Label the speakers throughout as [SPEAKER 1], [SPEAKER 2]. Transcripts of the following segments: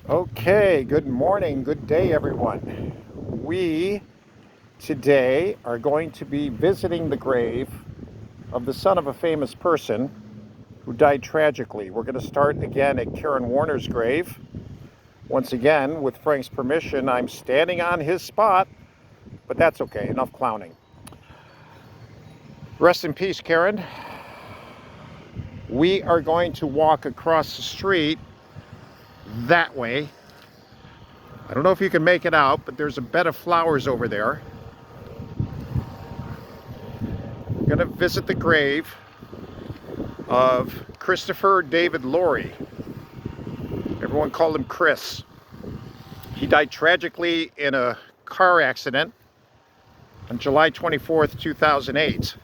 [SPEAKER 1] Okay, good morning, good day, everyone. We today are going to be visiting the grave of the son of a famous person who died tragically. We're going to start again at Karen Warner's grave. Once again, with Frank's permission, I'm standing on his spot, but that's okay, enough clowning. Rest in peace, Karen. We are going to walk across the street that way. I don't know if you can make it out, but there's a bed of flowers over there. I'm going to visit the grave of Christopher David Laurie. Everyone called him Chris. He died tragically in a car accident on July 24th, 2008.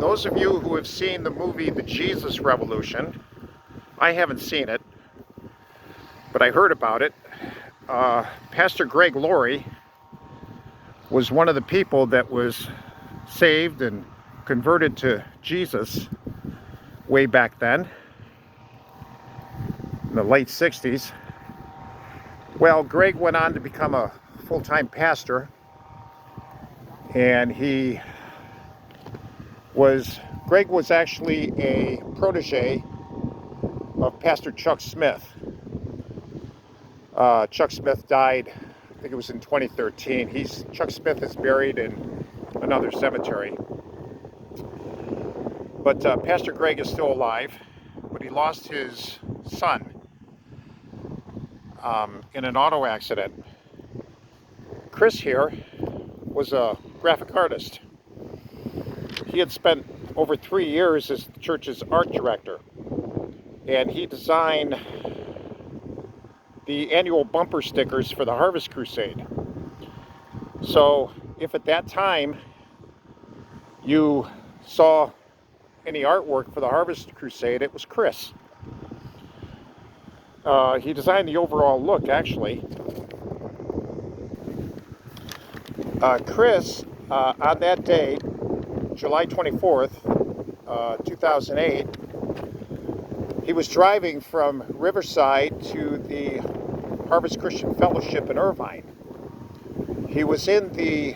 [SPEAKER 1] Those of you who have seen the movie The Jesus Revolution, I haven't seen it, but I heard about it. Pastor Greg Laurie was one of the people that was saved and converted to Jesus way back then, in the late 60s. Well, Greg went on to become a full-time pastor, and Greg was actually a protege of Pastor Chuck Smith. Chuck Smith died, I think it was in 2013. Chuck Smith is buried in another cemetery. But Pastor Greg is still alive, but he lost his son in an auto accident. Chris here was a graphic artist. He had spent over 3 years as the church's art director, and he designed the annual bumper stickers for the Harvest Crusade. So if at that time you saw any artwork for the Harvest Crusade, it was Chris. He designed the overall look, actually. Chris, on that day, July 24th, 2008, he was driving from Riverside to the Harvest Christian Fellowship in Irvine. He was in the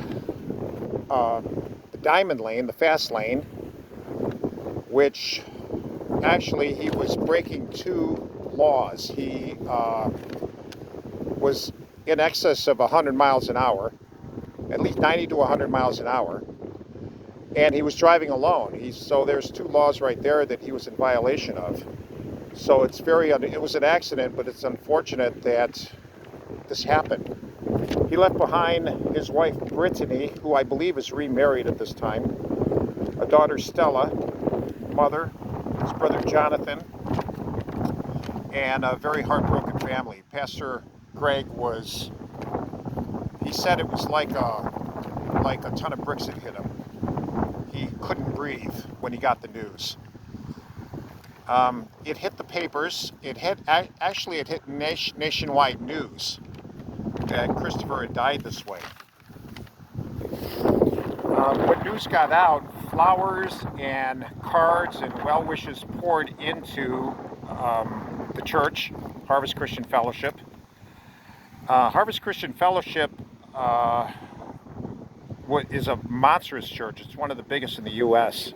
[SPEAKER 1] diamond lane, the fast lane, which actually he was breaking two laws. He was in excess of 100 miles an hour, at least 90 to 100 miles an hour, and he was driving alone. So there's two laws right there that he was in violation of. So it was an accident, but it's unfortunate that this happened. He left behind his wife Brittany, who I believe is remarried at this time, a daughter Stella, mother, his brother Jonathan, and a very heartbroken family. Pastor Greg he said it was like a ton of bricks had hit him. He couldn't breathe when he got the news. It hit the papers. It hit nationwide news that Christopher had died this way. When news got out, flowers and cards and well wishes poured into the church, Harvest Christian Fellowship. Harvest Christian Fellowship is a monstrous church. It's one of the biggest in the U.S.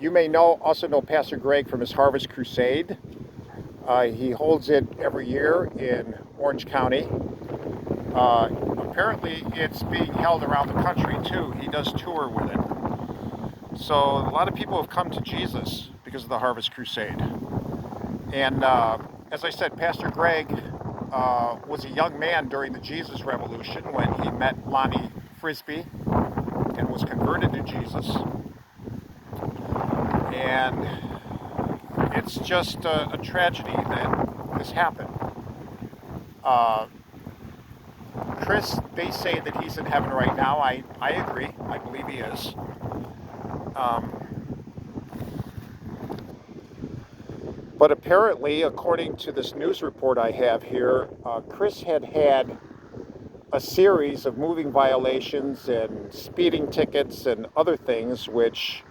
[SPEAKER 1] You may also know Pastor Greg from his Harvest Crusade. He holds it every year in Orange County. Apparently it's being held around the country too. He does tour with it. So a lot of people have come to Jesus because of the Harvest Crusade. And as I said, Pastor Greg was a young man during the Jesus Revolution when he met Lonnie Frisbee and was converted to Jesus. And it's just a tragedy that this happened. Chris, they say that he's in heaven right now. I agree. I believe he is. But apparently, according to this news report I have here, Chris had a series of moving violations and speeding tickets and other things which,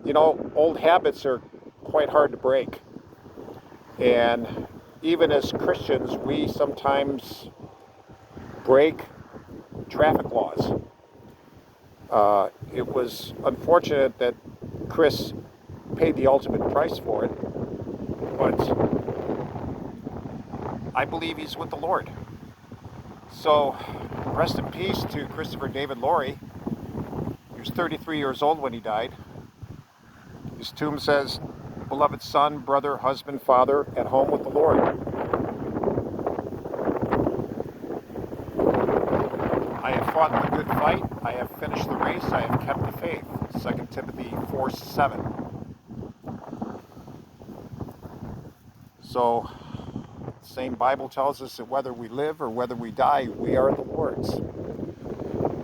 [SPEAKER 1] You know, old habits are quite hard to break. And even as Christians, we sometimes break traffic laws. It was unfortunate that Chris paid the ultimate price for it, but I believe he's with the Lord. So rest in peace to Christopher David Laurie. He was 33 years old when he died. His tomb says, beloved son, brother, husband, father, at home with the Lord. I have fought the good fight. I have finished the race. I have kept the faith. 2 Timothy 4:7. So, the same Bible tells us that whether we live or whether we die, we are the Lord's.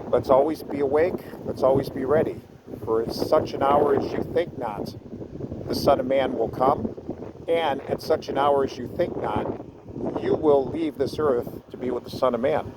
[SPEAKER 1] Let's always be awake. Let's always be ready. For at such an hour as you think not, the Son of Man will come. And at such an hour as you think not, you will leave this earth to be with the Son of Man.